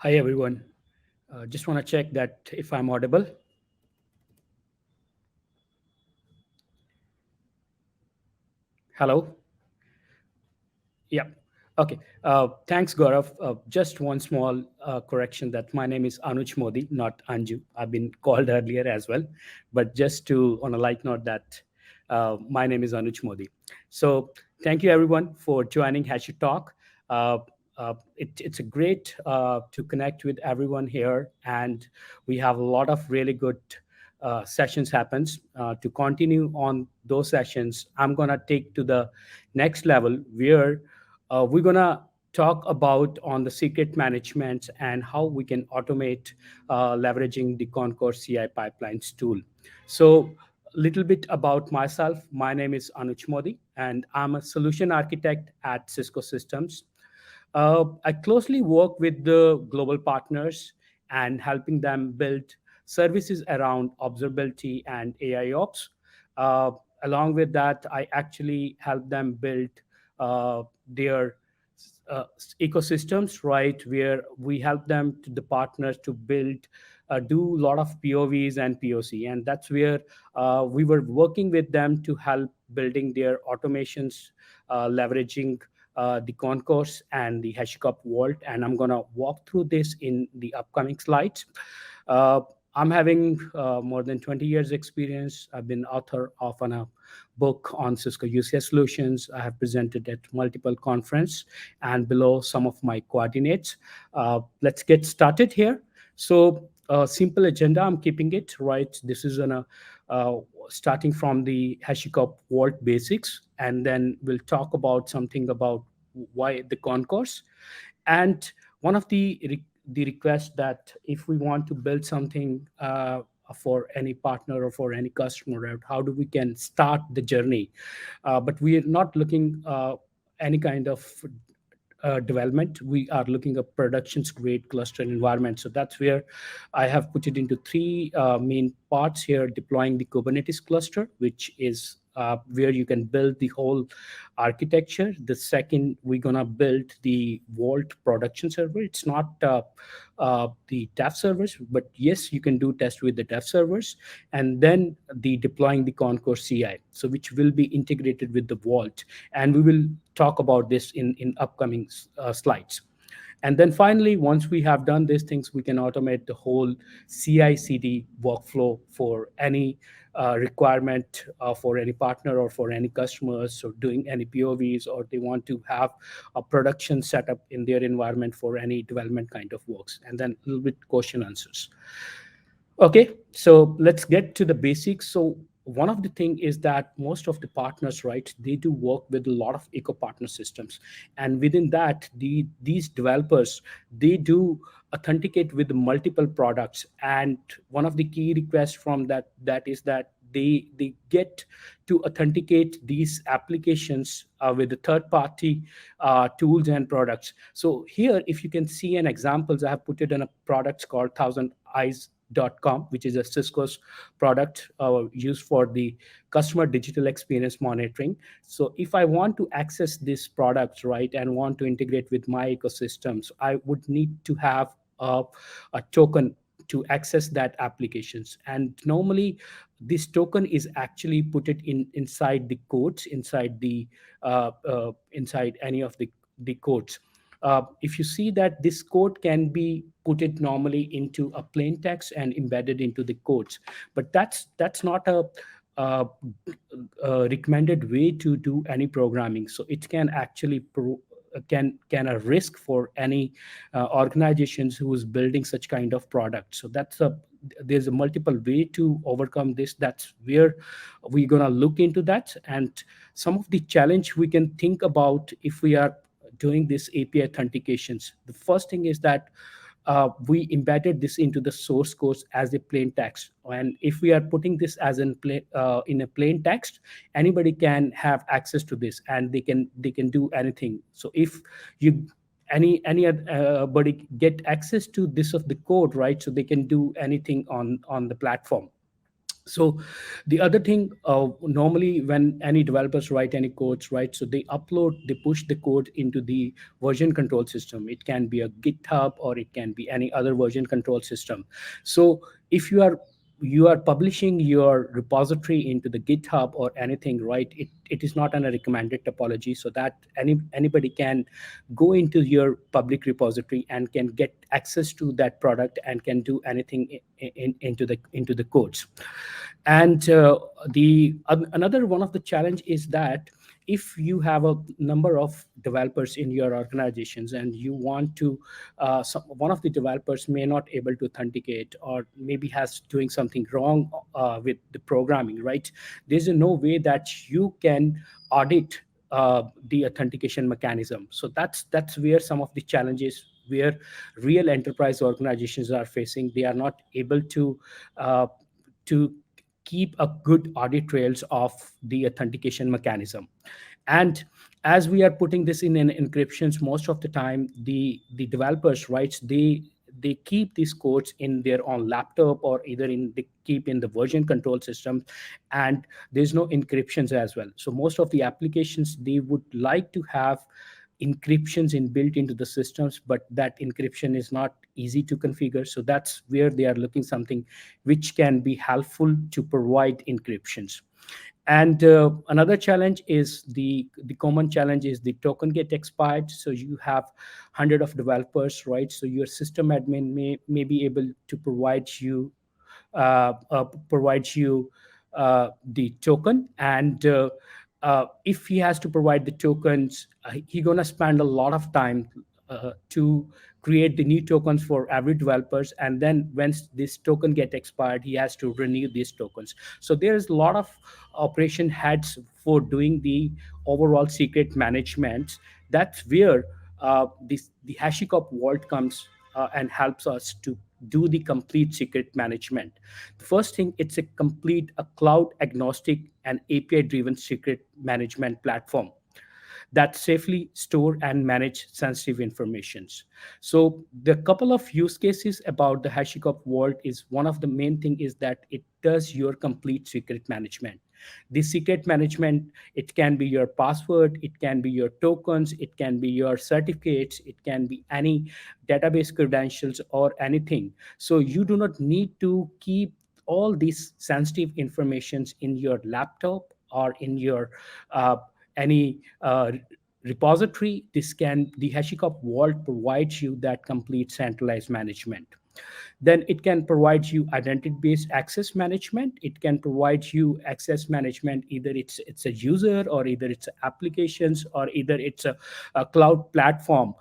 Hi, everyone. Just want to check that if I'm audible. Hello? Yeah. Okay. Thanks, Gaurav. Just one small correction that my name is Anuj Modi, not Anju. I've been called earlier as well. But just to, on a light note, that my name is Anuj Modi. So thank you, everyone, for joining Hashi Talk. Uh, it's a great to connect with everyone here, and we have a lot of really good sessions happens. To continue on those sessions, I'm gonna take to the next level where we're gonna talk about on the secret management and how we can automate leveraging the Concourse CI pipelines tool. So a little bit about myself. My name is Anuj Modi, and I'm a solution architect at Cisco Systems. I closely work with the global partners and helping them build services around observability and AI ops. Uh, Along with that, I actually help them build their uh, ecosystems, right? Where we help them to the partners to build, do a lot of POVs and POC, and that's where we were working with them to help building their automations, leveraging the Concourse and the Hashicorp Vault, and I'm gonna walk through this in the upcoming slides. Uh, I'm having more than 20 years experience. I've been author of a book on Cisco UCS solutions. I have presented at multiple conference, and below some of my coordinates. Let's get started here. So simple agenda, I'm keeping it right. This is uh, starting from the HashiCorp Vault basics, and then we'll talk about something about why the concourse. And one of the requests that if we want to build something for any partner or for any customer, right, how do we can start the journey? But we are not looking any kind of development. We are looking at productions grade cluster environment. So that's where I have put it into three main parts here: deploying the Kubernetes cluster, which is where you can build the whole architecture. The second, we're gonna build the Vault production server. It's not the dev servers, but yes, you can do test with the dev servers. And then the deploying the Concourse CI, so which will be integrated with the Vault, and we will talk about this in upcoming slides. And then finally, once we have done these things, we can automate the whole CI/CD workflow for any requirement for any partner or for any customers, so doing any POVs, or they want to have a production setup in their environment for any development kind of works. And then a little bit question answers. Okay, so let's get to the basics. So one of the thing is that most of the partners, right, they do work with a lot of eco partner systems, and within that, these developers, they do authenticate with multiple products. And one of the key requests from that is that they get to authenticate these applications with the third party tools and products. So here, if you can see an examples, I have put it in a product called Thousand Eyes .com, which is a Cisco's product used for the customer digital experience monitoring. So if I want to access this product, right, and want to integrate with my ecosystems, I would need to have a token to access that applications. And normally this token is actually put it in inside the codes, inside any of the codes. If you see that this code can be put it normally into a plain text and embedded into the codes, but that's not uh, a recommended way to do any programming. So it can actually can a risk for any organizations who is building such kind of product. So there's a multiple way to overcome this. That's where we're gonna look into that. And some of the challenge we can think about if we are doing this API authentications. The first thing is that we embedded this into the source code as a plain text. And if we are putting this as in a plain text, anybody can have access to this, and they can do anything. So if you anybody get access to this of the code, right, so they can do anything on the platform. So the other thing, normally when any developers write any codes, right, so they push the code into the version control system. It can be a GitHub or it can be any other version control system. So if you are publishing your repository into the GitHub or anything, right, it is not on a recommended topology, so that anybody can go into your public repository and can get access to that product and can do anything into the codes. And another one of the challenge is that if you have a number of developers in your organizations and you want to, one of the developers may not able to authenticate or maybe has doing something wrong with the programming, right? There's no way that you can audit the authentication mechanism. So that's where some of the challenges where real enterprise organizations are facing. They are not able uh, to keep a good audit trails of the authentication mechanism. And as we are putting this in encryptions, most of the time the developers, right, they keep these codes in their own laptop or either they keep in the version control system, and there's no encryptions as well. So most of the applications, they would like to have encryptions in built into the systems, but that encryption is not easy to configure. So that's where they are looking something which can be helpful to provide encryptions. And another challenge is the common challenge is the token get expired. So you have hundred of developers, right? So your system admin may be able to provide you the token, and if he has to provide the tokens, he gonna spend a lot of time to create the new tokens for every developers, and then when this token get expired, he has to renew these tokens. So there is a lot of operation heads for doing the overall secret management. That's where the Hashicorp Vault comes and helps us to do the complete secret management. The first thing, it's a complete a cloud agnostic and API driven secret management platform that safely store and manage sensitive informations. So the couple of use cases about the HashiCorp Vault is one of the main thing is that it does your complete secret management. The secret management, it can be your password, it can be your tokens, it can be your certificates, it can be any database credentials or anything. So you do not need to keep all these sensitive informations in your laptop or in your uh, any repository. The HashiCorp Vault provides you that complete centralized management. Then it can provide you identity-based access management. It can provide you access management, either it's a user or either it's applications or either it's a cloud platform.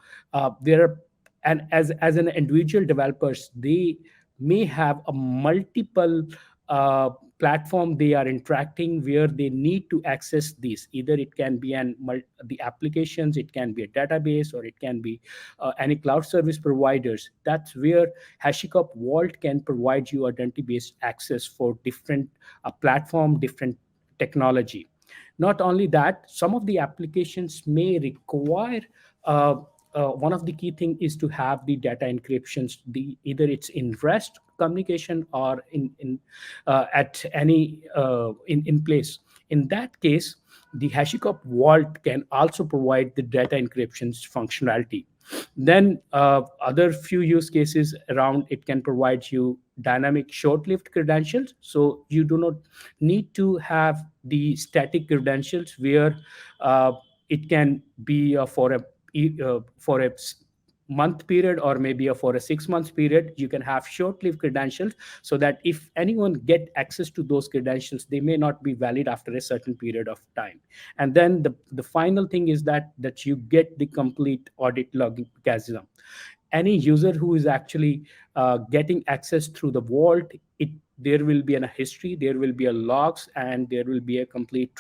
There are, and as an individual developers, they may have a multiple uh, platform they are interacting where they need to access these. Either it can be the applications, it can be a database, or it can be any cloud service providers. That's where HashiCorp Vault can provide you identity-based access for different platform, different technology. Not only that, some of the applications may require uh, one of the key thing is to have the data encryptions. The either it's in REST communication or in at any in place. In that case, the HashiCorp Vault can also provide the data encryptions functionality. Then other few use cases around it can provide you dynamic short-lived credentials. So you do not need to have the static credentials where it can be for a month period or maybe for a 6 months period. You can have short-lived credentials so that if anyone get access to those credentials, they may not be valid after a certain period of time. And then the final thing is that you get the complete audit logging mechanism. Any user who is actually getting access through the vault, it there will be a history, there will be a logs, and there will be a complete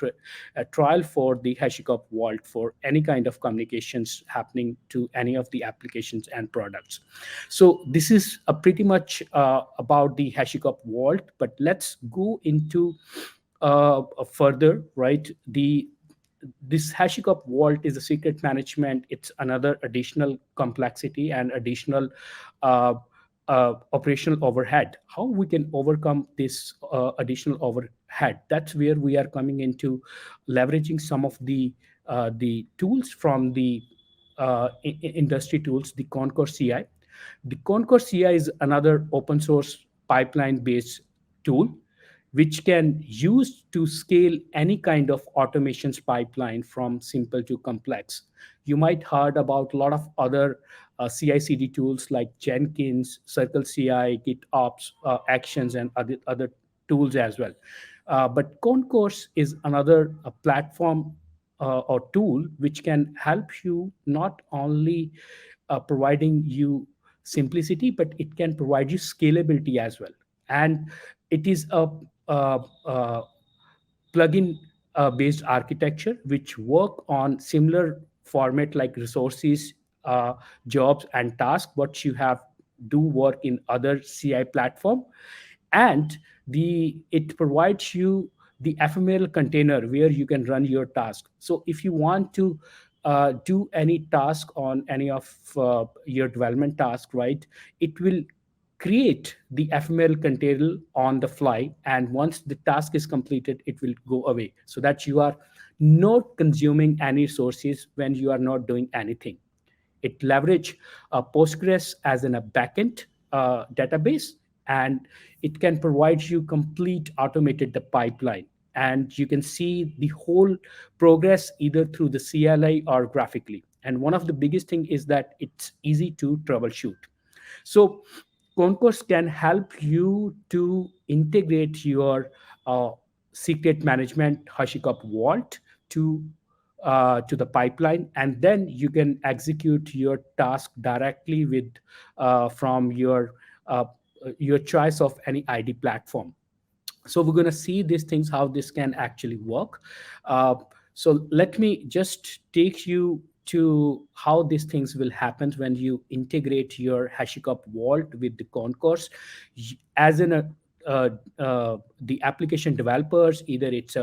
a trial for the HashiCorp Vault for any kind of communications happening to any of the applications and products. So this is pretty much about the HashiCorp Vault, but let's go into further, right? This HashiCorp Vault is a secret management. It's another additional complexity and additional uh, operational overhead. How we can overcome this additional overhead? That's where we are coming into leveraging some of the tools from the industry tools, the Concourse CI. The Concourse CI is another open source pipeline based tool which can use to scale any kind of automations pipeline from simple to complex. You might heard about a lot of other CI/CD tools like Jenkins, Circle CI, GitOps, Actions, and other tools as well. But Concourse is another platform or tool which can help you not only providing you simplicity, but it can provide you scalability as well. And it is a, a plugin based architecture which work on similar format like resources, uh, jobs, and tasks what you have do work in other CI platform. And the it provides you the ephemeral container where you can run your task. So if you want to do any task on any of your development task, right, it will create the ephemeral container on the fly, and once the task is completed it will go away, so that you are not consuming any resources when you are not doing anything. It leverage Postgres as in a backend database, and it can provide you complete automated the pipeline, and you can see the whole progress either through the CLI or graphically. And one of the biggest thing is that it's easy to troubleshoot. So Concourse can help you to integrate your uh, secret management Hashicorp Vault to the pipeline, and then you can execute your task directly with uh, your choice of any ID platform. So we're going to see these things how this can actually work. uh, so let me just take you to how these things will happen when you integrate your HashiCorp Vault with the Concourse. As in a the application developers, either it's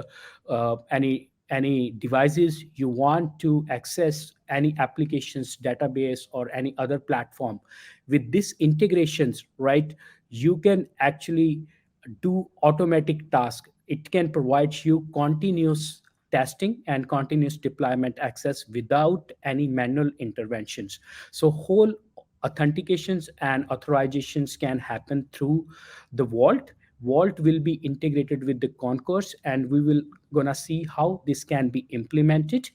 any devices you want to access any applications database or any other platform, with these integrations, right, you can actually do automatic task. It can provide you continuous testing and continuous deployment access without any manual interventions. So whole authentications and authorizations can happen through the Vault will be integrated with the Concourse, and we will gonna see how this can be implemented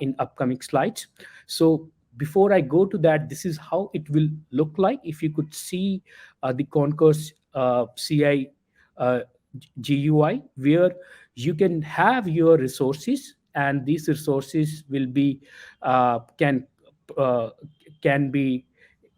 in upcoming slides. So before I go to that, this is how it will look like. If you could see the Concourse CI uh, GUI, where you can have your resources, and these resources will be uh, can be,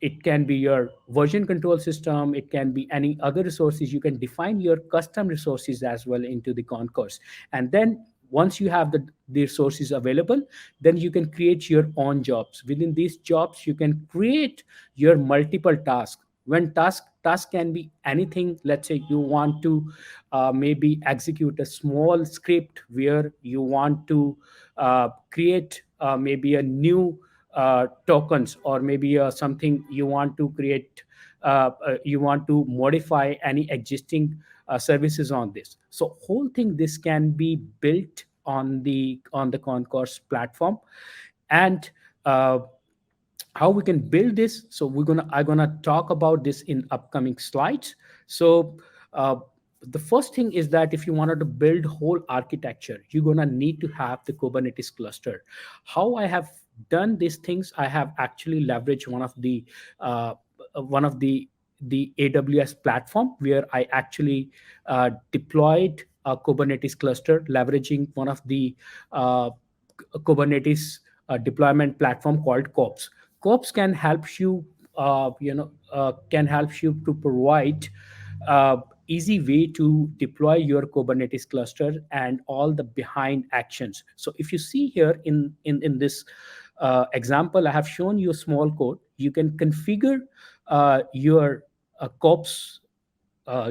it can be your version control system, it can be any other resources. You can define your custom resources as well into the Concourse, and then once you have the resources available, then you can create your own jobs. Within these jobs you can create your multiple tasks. When task can be anything. Let's say you want to maybe execute a small script where you want to create maybe a new tokens, or maybe something you want to create, you want to modify any existing services on this. So whole thing this can be built on the Concourse platform. And uh, how we can build this, so I'm gonna talk about this in upcoming slides. So uh, the first thing is that if you wanted to build whole architecture, you're gonna need to have the Kubernetes cluster. How I have done these things, I have actually leveraged uh, one of the AWS platform, where I actually deployed a Kubernetes cluster leveraging one of the uh, Kubernetes deployment platform called Kops. Kops can help you, can help you to provide uh, easy way to deploy your Kubernetes cluster and all the behind actions. So if you see here in this example, I have shown you a small code. You can configure your Kops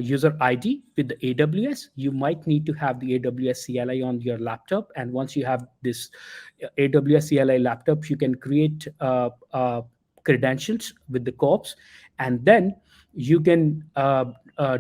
user ID with the AWS. You might need to have the AWS CLI on your laptop, and once you have this AWS CLI laptop, you can create credentials with the corps, and then You can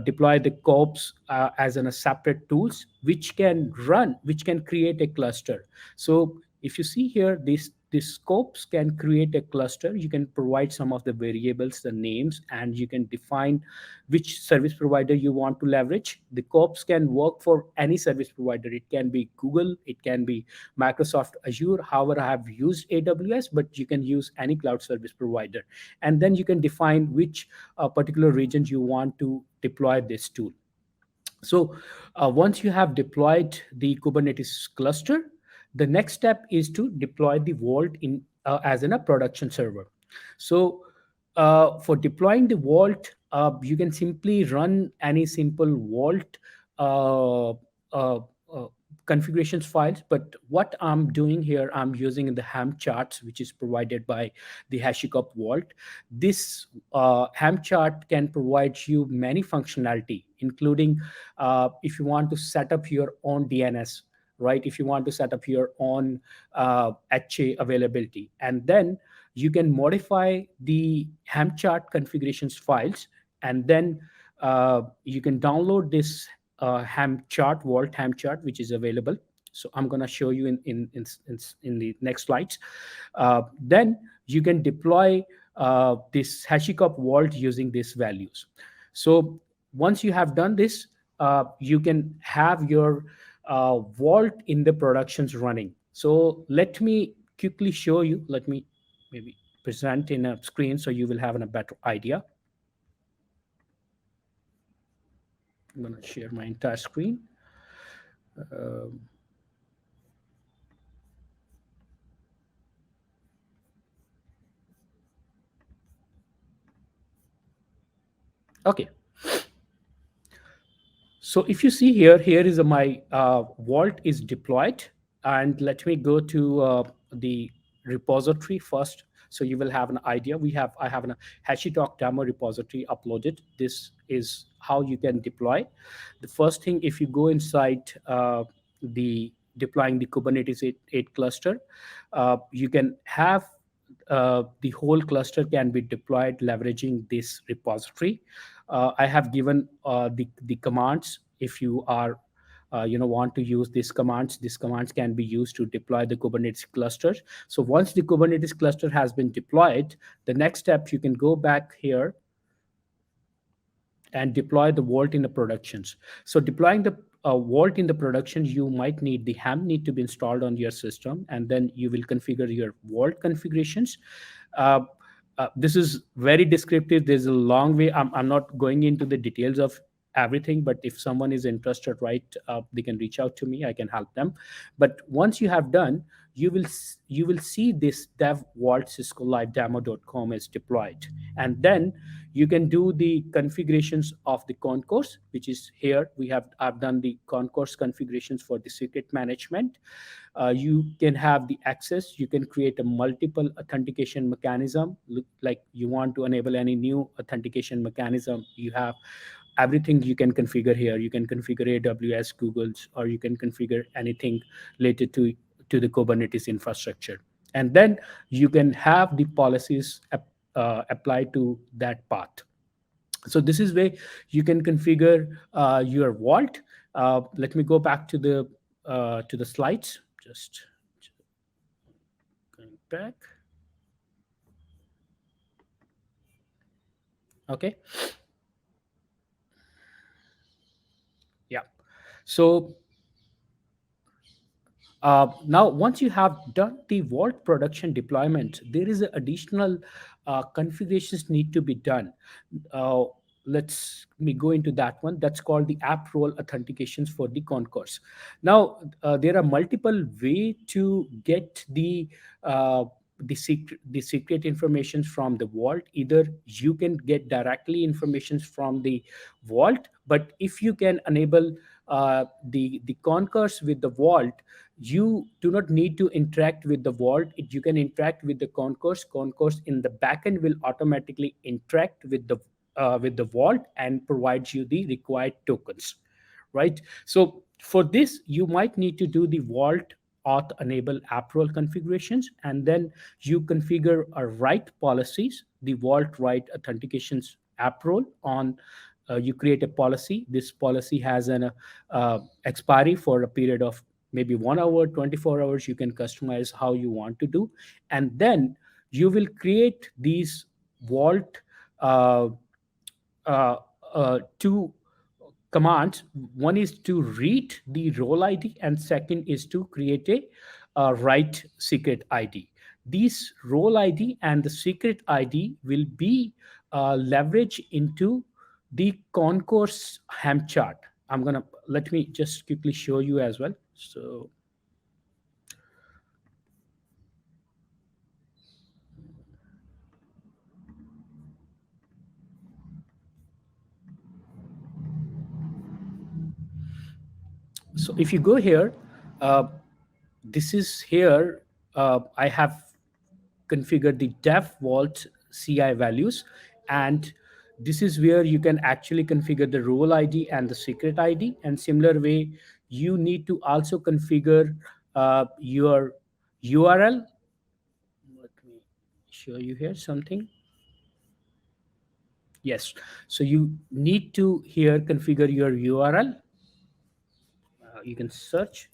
deploy the corps as in a separate tools which can create a cluster. So if you see here, these scopes can create a cluster. You can provide some of the variables, the names, and you can define which service provider you want to leverage. The corps can work for any service provider. It can be Google, it can be Microsoft Azure. However, I have used AWS, but you can use any cloud service provider. And then you can define which particular regions you want to deploy this tool. So once you have deployed the Kubernetes cluster, the next step is to deploy the Vault in as in a production server. So for deploying the Vault, you can simply run any simple Vault uh, uh, uh, configurations files. But what I'm doing here, I'm using the ham charts, which is provided by the Hashicorp Vault. This ham chart can provide you many functionality, including if you want to set up your own DNS, right? If you want to set up your own HA availability, and then you can modify the ham chart configurations files, and then you can download this ham chart, Vault ham chart, which is available. So I'm going to show you in the next slides. Then you can deploy this HashiCorp Vault using these values. So once you have done this, you can have your Vault in the productions running. So let me quickly show you. Let me maybe present in a screen so you will have a better idea. I'm going to share my entire screen. Um, okay. So if you see here, here is my Vault is deployed, and let me go to the repository first, so you will have an idea. I have a HashiTalk demo repository uploaded. This is how you can deploy. The first thing, if you go inside the deploying the Kubernetes 8 cluster, you can have the whole cluster can be deployed leveraging this repository. I have given the commands. If you are want to use these commands can be used to deploy the Kubernetes clusters. So once the Kubernetes cluster has been deployed, the next step, you can go back here and deploy the Vault in the productions. So deploying the Vault in the production, you might need the ham need to be installed on your system, and then you will configure your Vault configurations. Uh, this is very descriptive. There's a long way. I'm not going into the details of everything, but if someone is interested, right, they can reach out to me. I can help them. But once you have done, you will see this dev vault cisco live demo.com is deployed, and then you can do the configurations of the concourse, which is here. I've done the concourse configurations for the secret management. You can have the access. You can create a multiple authentication mechanism. Like you want to enable any new authentication mechanism, you have everything you can configure here. You can configure AWS, Google's, or you can configure anything related to the Kubernetes infrastructure. And then you can have the policies applied to that path. So this is where you can configure your Vault. Let me go back to the slides. Just going back. Okay. Yeah. So now, once you have done the Vault production deployment, there is additional configurations need to be done. Uh, let's me go into that one. That's called the app role authentications for the concourse. Now, there are multiple way to get uh, the secret information from the Vault. Either you can get directly information from the Vault, but if you can enable the concourse with the Vault, you do not need to interact with the Vault. You can interact with the concourse. Concourse in the backend will automatically interact with the Vault and provides you the required tokens, right? So for this, you might need to do the Vault auth enable app role configurations, and then you configure a write policies, the Vault write authentications app role on. You create a policy. This policy has an expiry for a period of maybe 1 hour, 24 hours. You can customize how you want to do, and then you will create these vault uh, uh, two commands. One is to read the role ID, and second is to create a write secret ID. These role ID and the secret ID will be leveraged into the concourse ham chart. I'm gonna let me just quickly show you as well. So if you go here, uh, this is here. I have configure the dev vault CI values, and this is where you can actually configure the role ID and the secret ID. And similar way, you need to also configure your URL. Let me show you here something. Yes, so you need to here configure your URL. You can search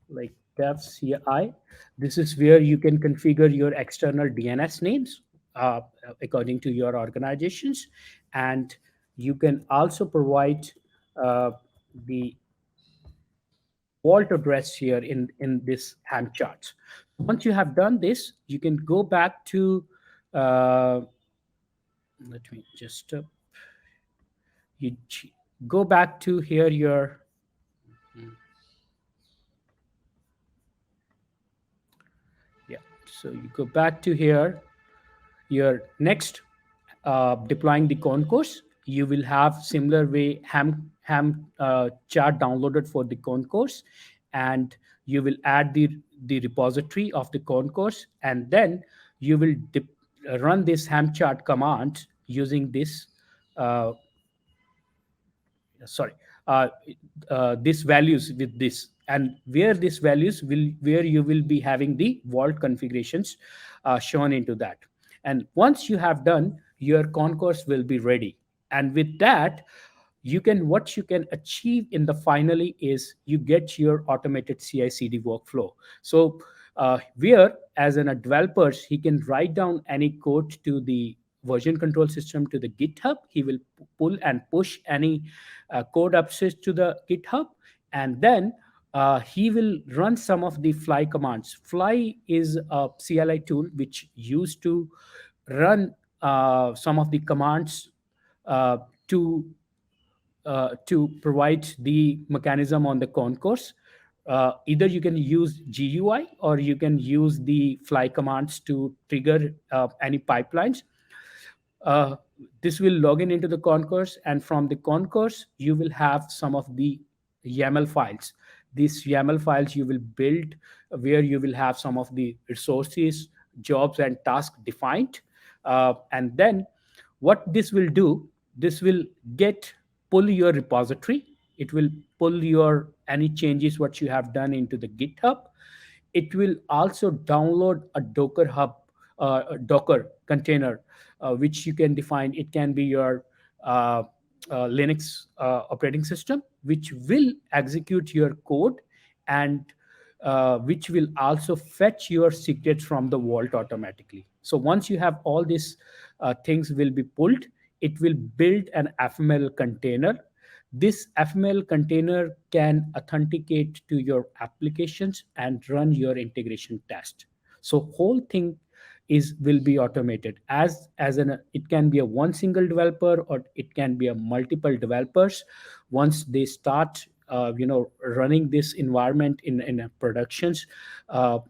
like dev CI. This is where you can configure your external DNS names uh, according to your organizations, and you can also provide uh, the vault address here in this ham charts. Once you have done this, you can go back to uh, let me just you go back to here your yeah. So you go back to here your next deploying the concourse. You will have similar way ham chart downloaded for the concourse, and you will add the repository of the concourse, and then you will run this ham chart command using this uh, sorry uh, this values with this, and where this values will where you will be having the vault configurations shown into that. And once you have done, your concourse will be ready, and with that you can what you can achieve in the finally is you get your automated CI/CD workflow. So where as an developers he can write down any code to the version control system to the GitHub. He will pull and push any code upstairs to the GitHub, and then he will run some of the fly commands. Fly is a CLI tool which used to run some of the commands uh, to to provide the mechanism on the concourse. Either you can use GUI or you can use the fly commands to trigger any pipelines. uh, this will log into the concourse, and from the concourse you will have some of the YAML files. These YAML files you will build where you will have some of the resources, jobs and tasks defined. And then what this will do, this will get pull your repository. It will pull your any changes what you have done into the GitHub. It will also download a Docker hub, a Docker container, which you can define. It can be your Linux operating system, which will execute your code, and which will also fetch your secrets from the vault automatically. So once you have all these things will be pulled, it will build an FML container. This FML container can authenticate to your applications and run your integration test. So whole thing is will be automated as an it can be a one single developer or it can be a multiple developers. Once they start running this environment in a productions,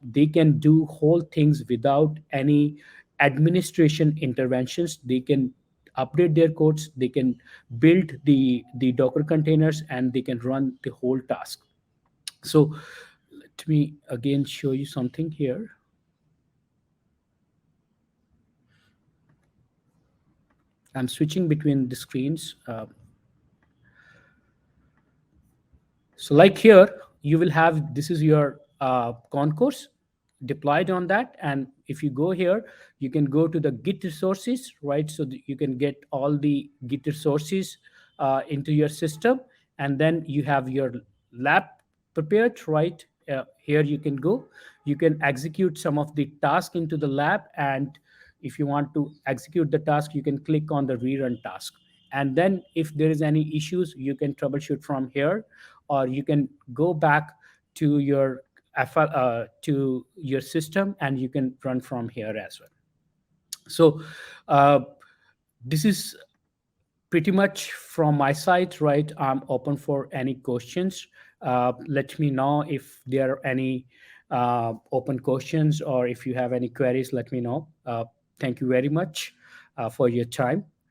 they can do whole things without any administration interventions. They can update their codes, they can build the Docker containers, and they can run the whole task. So let me again show you something here. I'm switching between the screens. So like here, you will have this is your concourse deployed on that, and if you go here, you can go to the Git resources, right? So that you can get all the Git resources into your system, and then you have your lab prepared, right? Here you can go, you can execute some of the task into the lab, and if you want to execute the task, you can click on the rerun task, and then if there is any issues, you can troubleshoot from here, or you can go back to your to your system, and you can run from here as well. So uh, this is pretty much from my side, right? I'm open for any questions. Let me know if there are any open questions, or if you have any queries, let me know. Thank you very much for your time.